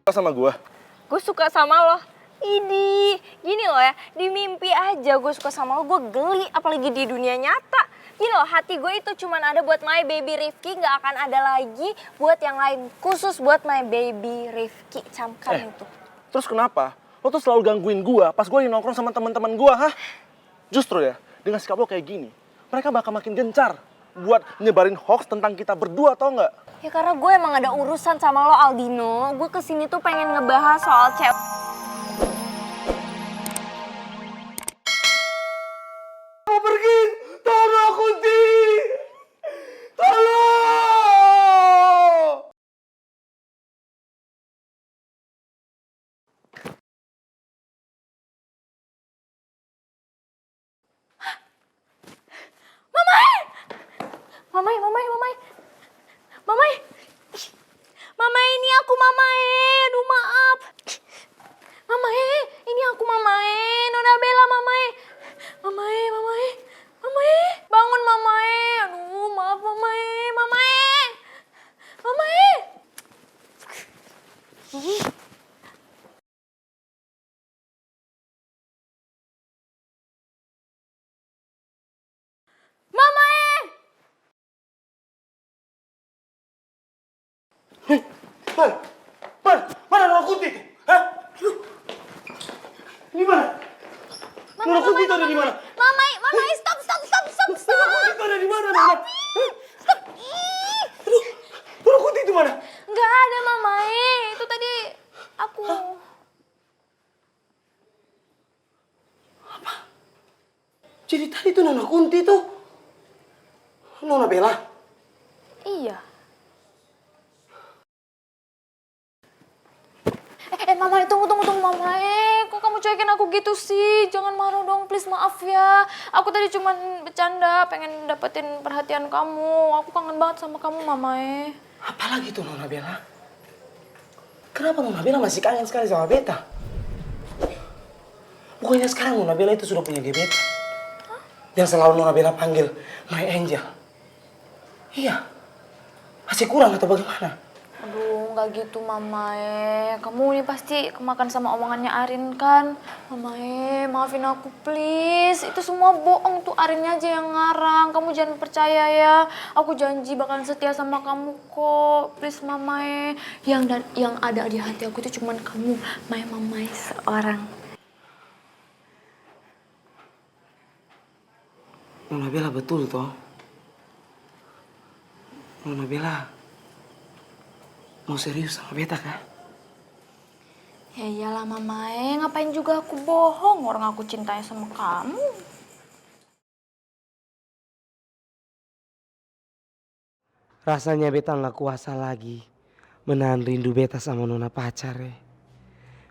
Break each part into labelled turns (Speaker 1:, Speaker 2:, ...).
Speaker 1: Sama gue?
Speaker 2: Gue suka sama lo. Idi, gini loh ya, di mimpi aja gue suka sama lo, gue geli, apalagi di dunia nyata. Gini loh, hati gue itu cuman ada buat my baby Rifki, gak akan ada lagi buat yang lain. Khusus buat my baby Rifki, camkan itu.
Speaker 1: Terus kenapa? Lo tuh selalu gangguin gue pas gue nongkrong sama teman-teman gue, hah? Justru ya, dengan sikap lo kayak gini, mereka bakal makin gencar buat nyebarin hoax tentang kita berdua, tau nggak?
Speaker 2: Ya karena gue emang ada urusan sama lo Aldino, gue kesini tuh pengen ngebahas soal cewek.
Speaker 1: Mau pergi, tolong aku Ti, tolong.
Speaker 2: Mamai, ini aku Mamai, aduh maaf. Mamai, ini aku Mamai, Nona Bella Mamai. Mamai, bangun Mamai, aduh maaf Mamai. Ih.
Speaker 1: Mana Nona Kunti? Hah? Di mana? Nona Kunti itu ada di mana?
Speaker 2: Mamai, stop.
Speaker 1: Nona Kunti itu ada di mana, Nona?
Speaker 2: Stop. Ih.
Speaker 1: Aduh, Nona Kunti itu mana?
Speaker 2: Nggak ada Mamai, itu tadi aku.
Speaker 1: Apa? Jadi tadi tuh Nona Kunti tuh Nona Bella?
Speaker 2: Iya. Mama, tunggu Mama. Kok kamu cuekin aku gitu sih? Jangan marah dong, please, maaf ya. Aku tadi cuman bercanda, pengen dapetin perhatian kamu. Aku kangen banget sama kamu, Mama.
Speaker 1: Apalagi tuh Nona Bella? Kenapa Nona Bella masih kangen sekali sama beta? Pokoknya sekarang Nona Bella itu sudah punya gebetan. Yang selalu Nona Bella panggil My Angel. Iya. Masih kurang atau bagaimana?
Speaker 2: Aduh, nggak gitu, Mama. Kamu ini pasti kemakan sama omongannya Arin kan? Mama, maafin aku, please. Itu semua bohong tuh, Arinnya aja yang ngarang. Kamu jangan percaya ya. Aku janji bakalan setia sama kamu kok. Please, Mama. Yang ada di hati aku itu cuman kamu, Mama seorang.
Speaker 1: Nona Bella betul toh? Nona Bella mau serius sama beta kah?
Speaker 2: Ya iyalah Mama, ngapain juga aku bohong, orang aku cintanya sama kamu.
Speaker 3: Rasanya beta nggak kuasa lagi menahan rindu beta sama nona pacar.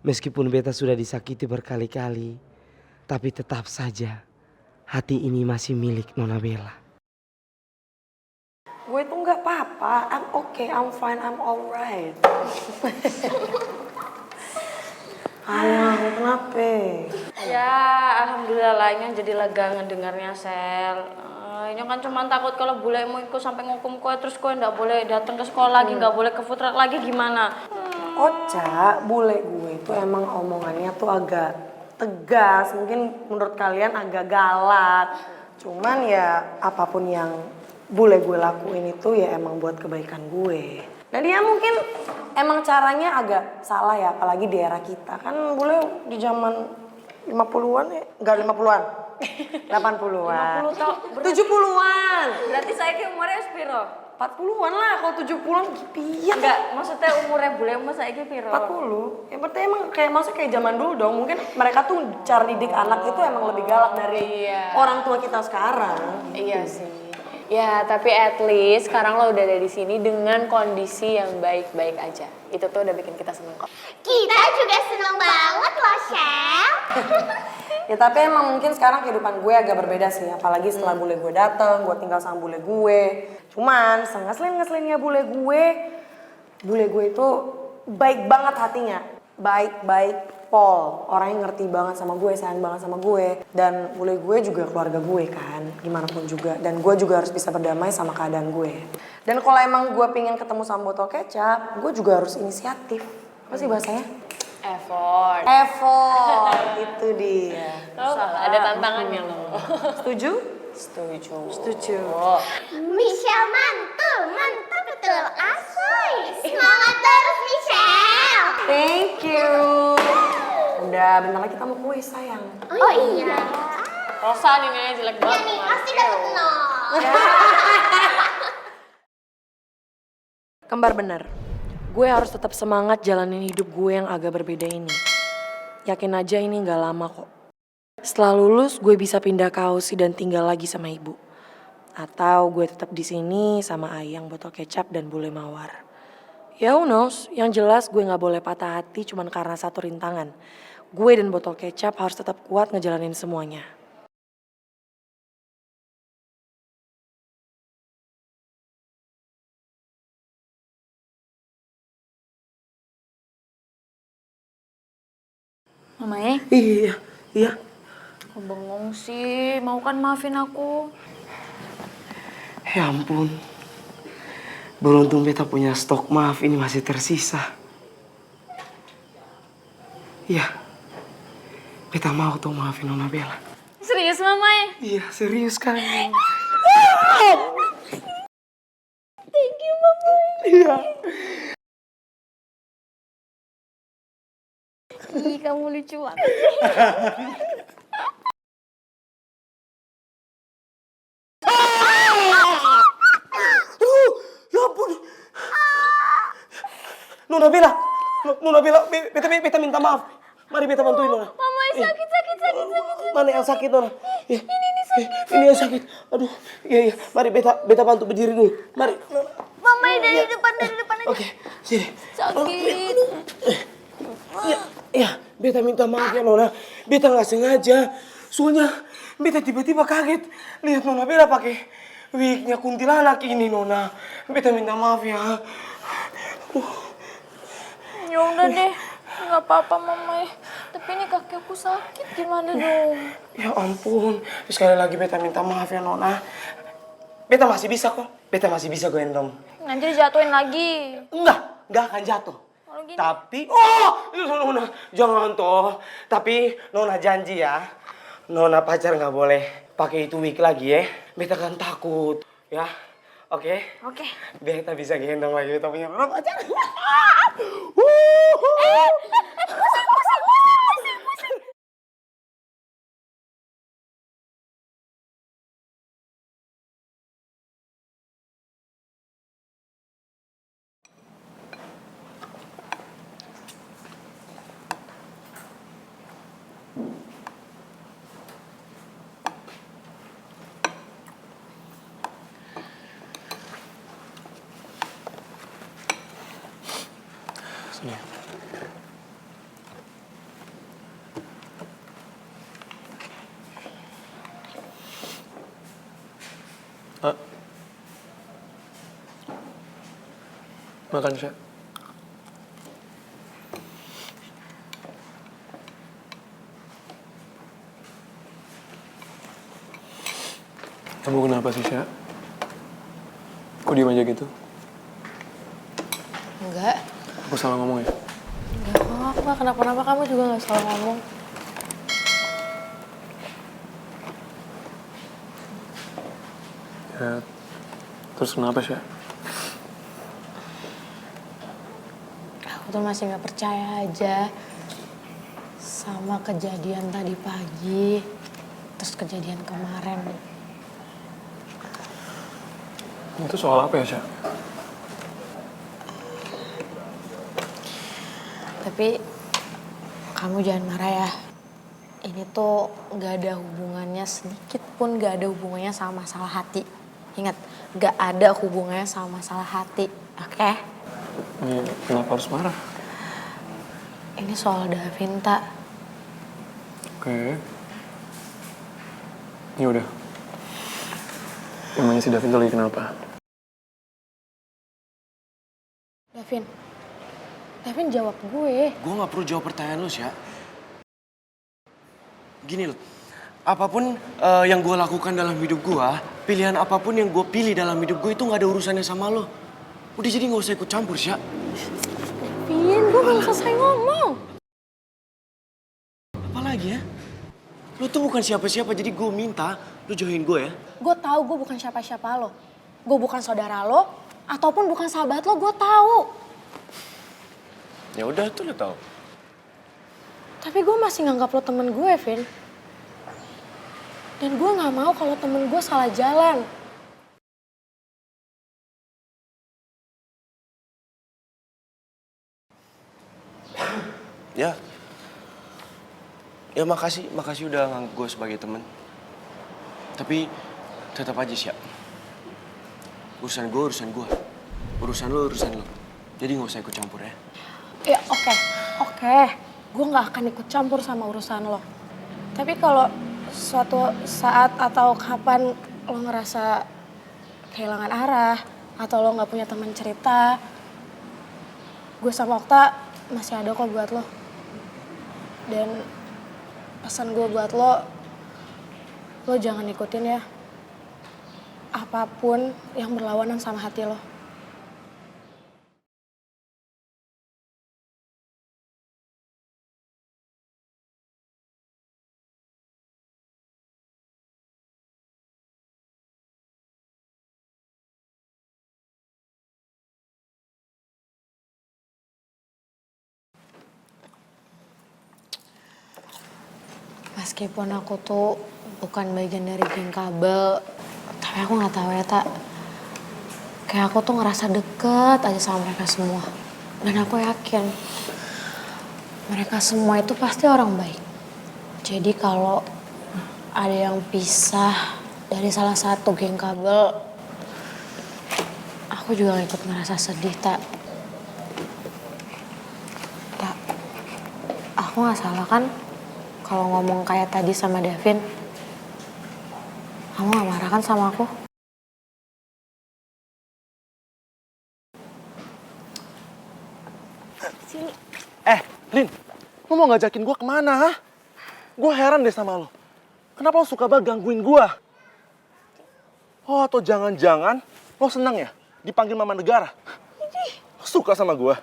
Speaker 3: Meskipun beta sudah disakiti berkali-kali, tapi tetap saja hati ini masih milik Nona Bella.
Speaker 4: Gue tuh nggak apa-apa, I'm okay, I'm fine, I'm alright. Alah, kenapa?
Speaker 5: Ya, alhamdulillah lahnya jadi lega ngedengarnya, Sel. Ini kan cuma takut kalau bulemu ikut sampai ngukum kue, terus kue nggak boleh datang ke sekolah lagi, nggak boleh ke food truck lagi, gimana?
Speaker 4: Oca, bule gue itu emang omongannya tuh agak tegas, mungkin menurut kalian agak galak. Cuman ya apapun yang bule gue lakuin itu ya emang buat kebaikan gue. Nah dia mungkin emang caranya agak salah ya, apalagi di era kita. Kan bule di zaman 50-an ya, enggak 50-an. 80-an.
Speaker 5: 50 tahun.
Speaker 4: 70-an.
Speaker 5: Berarti saya ke umurnya sepiro?
Speaker 4: 40-an lah, kalau 70-an piye.
Speaker 5: Enggak, maksudnya umurnya bulemu saya ke piro?
Speaker 4: 40. Ya berarti emang kayak maksudnya kayak zaman dulu dong. Mungkin mereka tuh cara didik anak itu emang lebih galak dari orang tua kita sekarang.
Speaker 5: Iya sih. Ya, tapi at least sekarang lo udah ada di sini dengan kondisi yang baik-baik aja. Itu tuh udah bikin kita seneng kok.
Speaker 6: Kita juga seneng banget loh, Shell.
Speaker 4: Ya tapi emang mungkin sekarang kehidupan gue agak berbeda sih. Apalagi setelah bule gue dateng, gue tinggal sama bule gue. Cuman sengeselin-ngeselinnya bule gue itu baik banget hatinya. Baik Paul, orang yang ngerti banget sama gue, sayang banget sama gue. Dan bule gue juga keluarga gue kan, gimana pun juga. Dan gue juga harus bisa berdamai sama keadaan gue. Dan kalau emang gue pengen ketemu sama botol kecap, gue juga harus inisiatif. Apa sih bahasanya?
Speaker 5: Effort.
Speaker 4: Effort, itu dia.
Speaker 5: Oh, ada tantangannya loh.
Speaker 4: Setuju?
Speaker 5: Setuju.
Speaker 4: Setuju.
Speaker 6: Michelle mantul, mantap betul. Asoy. Semangat terus Michelle.
Speaker 4: Thank you. Udah, bentar lagi kita mau kuis sayang.
Speaker 6: Oh iya.
Speaker 5: Rosa nilainya jelek
Speaker 6: Ya
Speaker 5: banget.
Speaker 6: nih, pasti dapet 0.
Speaker 4: Kembar bener. Gue harus tetap semangat jalanin hidup gue yang agak berbeda ini. Yakin aja ini gak lama kok. Setelah lulus, gue bisa pindah ke Aussie dan tinggal lagi sama ibu. Atau gue tetap di sini sama Ayang, botol kecap, dan bule mawar. Ya who knows, yang jelas gue gak boleh patah hati cuman karena satu rintangan. Gue dan botol kecap harus tetap kuat ngejalanin semuanya.
Speaker 2: Mamae,
Speaker 3: Iya, iya.
Speaker 2: kok bengong sih? Mau kan maafin aku?
Speaker 3: Ya ampun. Beruntung beta punya stok maaf ini masih tersisa. Iya. Beta mau tuh maafin Nona Bella.
Speaker 2: Serius Mamae?
Speaker 3: Iya, serius kan?
Speaker 2: Thank you Mamae.
Speaker 3: Iya.
Speaker 2: Ih, kamu lucu banget.
Speaker 3: Ya ampun. Nona Bella. Nona Bella, beta minta maaf. Mari beta bantuin Nona.
Speaker 2: Mamae sakit.
Speaker 3: Mana yang sakit Nona? Ini sakit. Ini yang sakit. Aduh, iya. Mari beta bantu berdiri dulu. Mari.
Speaker 2: Mamae dari depan aja.
Speaker 3: Oke, sini.
Speaker 2: Sakit.
Speaker 3: Ya, beta minta maaf ya Nona. Beta nggak sengaja. Soalnya beta tiba-tiba kaget lihat Nona Bella pakai wignya kuntilanak ini Nona. Beta minta maaf ya.
Speaker 2: Ya udah deh, nggak apa-apa Mamae. Tapi ini kaki aku sakit, gimana dong?
Speaker 3: Ya ampun. Sekali lagi beta minta maaf ya Nona. Beta masih bisa kok. Beta masih bisa gendong.
Speaker 2: Nanti dijatuhin lagi.
Speaker 3: Enggak akan jatuh.
Speaker 2: Kalau gini.
Speaker 3: Tapi, Nona, jangan toh. Tapi Nona janji ya, Nona pacar nggak boleh pakai itu wig lagi ya. Beta kan takut, ya. Oke?
Speaker 2: Oke.
Speaker 3: Beta bisa gendong lagi, beta punya Nona pacar. Sini. Makan, Sya. Kamu kenapa sih, Sya? Kok diem aja gitu?
Speaker 5: Enggak.
Speaker 3: Aku salah ngomong ya?
Speaker 5: Enggak kok, aku gak kenapa-napa, kamu juga gak salah ngomong.
Speaker 3: Ya, terus kenapa, Sya?
Speaker 5: Aku tuh masih gak percaya aja sama kejadian tadi pagi, terus kejadian kemarin.
Speaker 3: Itu soal apa ya, Sya?
Speaker 5: Tapi kamu jangan marah ya. Ini tuh gak ada hubungannya sedikit pun, gak ada hubungannya sama masalah hati. Ingat, gak ada hubungannya sama masalah hati, oke?
Speaker 3: Ini kenapa harus marah?
Speaker 5: Ini soal Davinta.
Speaker 3: Oke. Ya udah. Emangnya si Davin tuh lagi kenapa?
Speaker 5: Davin jawab gue.
Speaker 3: Gue gak perlu jawab pertanyaan lu, Sya. Gini loh, apapun yang gue lakukan dalam hidup gue, pilihan apapun yang gue pilih dalam hidup gue itu gak ada urusannya sama lo. Udah jadi gak usah ikut campur, Sya.
Speaker 5: Davin, Vin, gue belum selesai ngomong.
Speaker 7: Apa lagi ya? Lu tuh bukan siapa-siapa, jadi gue minta lu jauhin gue ya.
Speaker 5: Gue tahu gue bukan siapa-siapa lo. Gue bukan saudara lo, ataupun bukan sahabat lo, gue tahu.
Speaker 7: Ya udah tuh lu tahu.
Speaker 5: Tapi gue masih nganggap lo temen gue, Vin. Dan gue gak mau kalau temen gue salah jalan.
Speaker 7: Ya. Ya makasih udah nganggap gue sebagai temen. Tapi tetap aja sih ya. Urusan gue. Urusan lo. Jadi gak usah ikut campur ya.
Speaker 5: Ya oke. Gue gak akan ikut campur sama urusan lo. Tapi kalau suatu saat atau kapan lo ngerasa kehilangan arah atau lo gak punya teman cerita, gue sama Okta masih ada kok buat lo. Dan pesan gue buat lo jangan ikutin ya apapun yang berlawanan sama hati lo. Meskipun aku tuh bukan bagian dari geng kabel, tapi aku nggak tahu ya, Tak. Kayak aku tuh ngerasa deket aja sama mereka semua. Dan aku yakin mereka semua itu pasti orang baik. Jadi kalau ada yang pisah dari salah satu geng kabel, aku juga ikut ngerasa sedih, Tak. Tak, aku nggak salah kan? Kalau ngomong kayak tadi sama Davin, kamu gak marah kan sama aku?
Speaker 1: Lin, lo mau ngajakin gue kemana, ha? Gue heran deh sama lo. Kenapa lo suka banget gangguin gue? Oh, atau jangan-jangan lo senang ya dipanggil mama negara? Lo suka sama gue?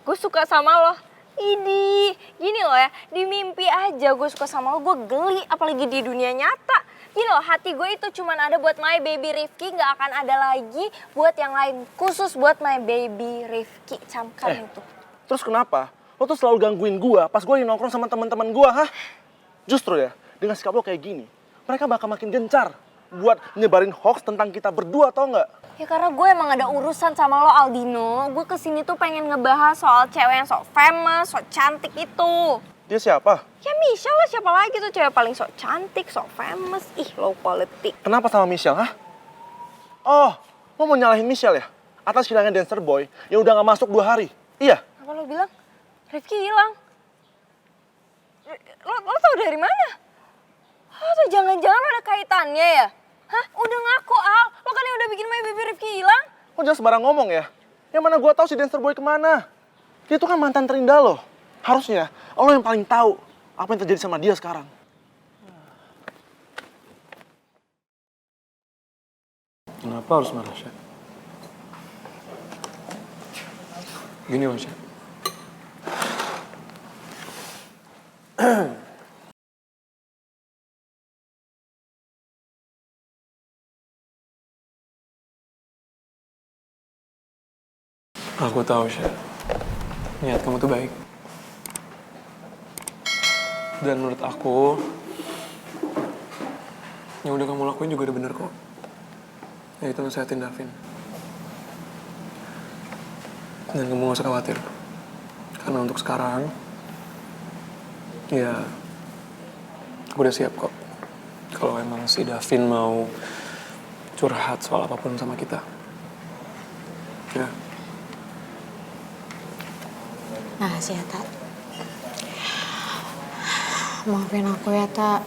Speaker 2: Gue suka sama lo. Idi, gini loh ya, di mimpi aja gue suka sama lo, gue geli, apalagi di dunia nyata. Gini loh, hati gue itu cuman ada buat my baby Rifki, gak akan ada lagi buat yang lain. Khusus buat my baby Rifki, camkan itu.
Speaker 1: Terus kenapa? Lo tuh selalu gangguin gue pas gue lagi nongkrong sama teman-teman gue, ha? Justru ya, dengan sikap lo kayak gini, mereka bakal makin gencar buat nyebarin hoax tentang kita berdua, tau nggak?
Speaker 2: Ya karena gue emang ada urusan sama lo, Aldino. Gue kesini tuh pengen ngebahas soal cewek yang sok famous, sok cantik itu.
Speaker 1: Dia siapa?
Speaker 2: Ya Michelle lah, siapa lagi tuh cewek paling sok cantik, sok famous. Ih, low quality.
Speaker 1: Kenapa sama Michelle, ha? Oh, lo mau nyalahin Michelle ya? Atas hilangnya dancer boy yang udah gak masuk 2 hari. Iya?
Speaker 2: Apa lo bilang? Rifki hilang. Lo tau dari mana? Oh, tuh jangan-jangan ada kaitannya ya? Hah? Udah ngaku, Al. Lo kan yang udah bikin my baby Rifki hilang.
Speaker 1: Lo jangan sembarang ngomong ya. Yang mana gue tahu si dancer boy kemana. Dia tuh kan mantan terindah lo. Harusnya lo yang paling tahu apa yang terjadi sama dia sekarang.
Speaker 8: Kenapa harus marah, Syah? Gini loh, Syah. Aku tahu, Syah. Niat kamu tuh baik. Dan menurut aku, yang udah kamu lakuin juga udah bener kok. Yaitu nasehatin Davin. Dan kamu gak usah khawatir. Karena untuk sekarang, ya, aku udah siap kok. Kalau emang si Davin mau curhat soal apapun sama kita. Ya.
Speaker 5: Makasih ya, Tak. Maafin aku ya, Tak.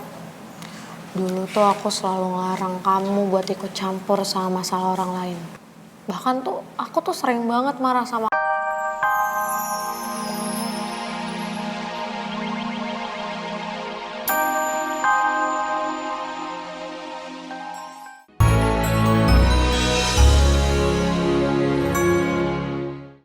Speaker 5: Dulu tuh aku selalu ngelarang kamu buat ikut campur sama masalah orang lain. Bahkan tuh aku tuh sering banget marah sama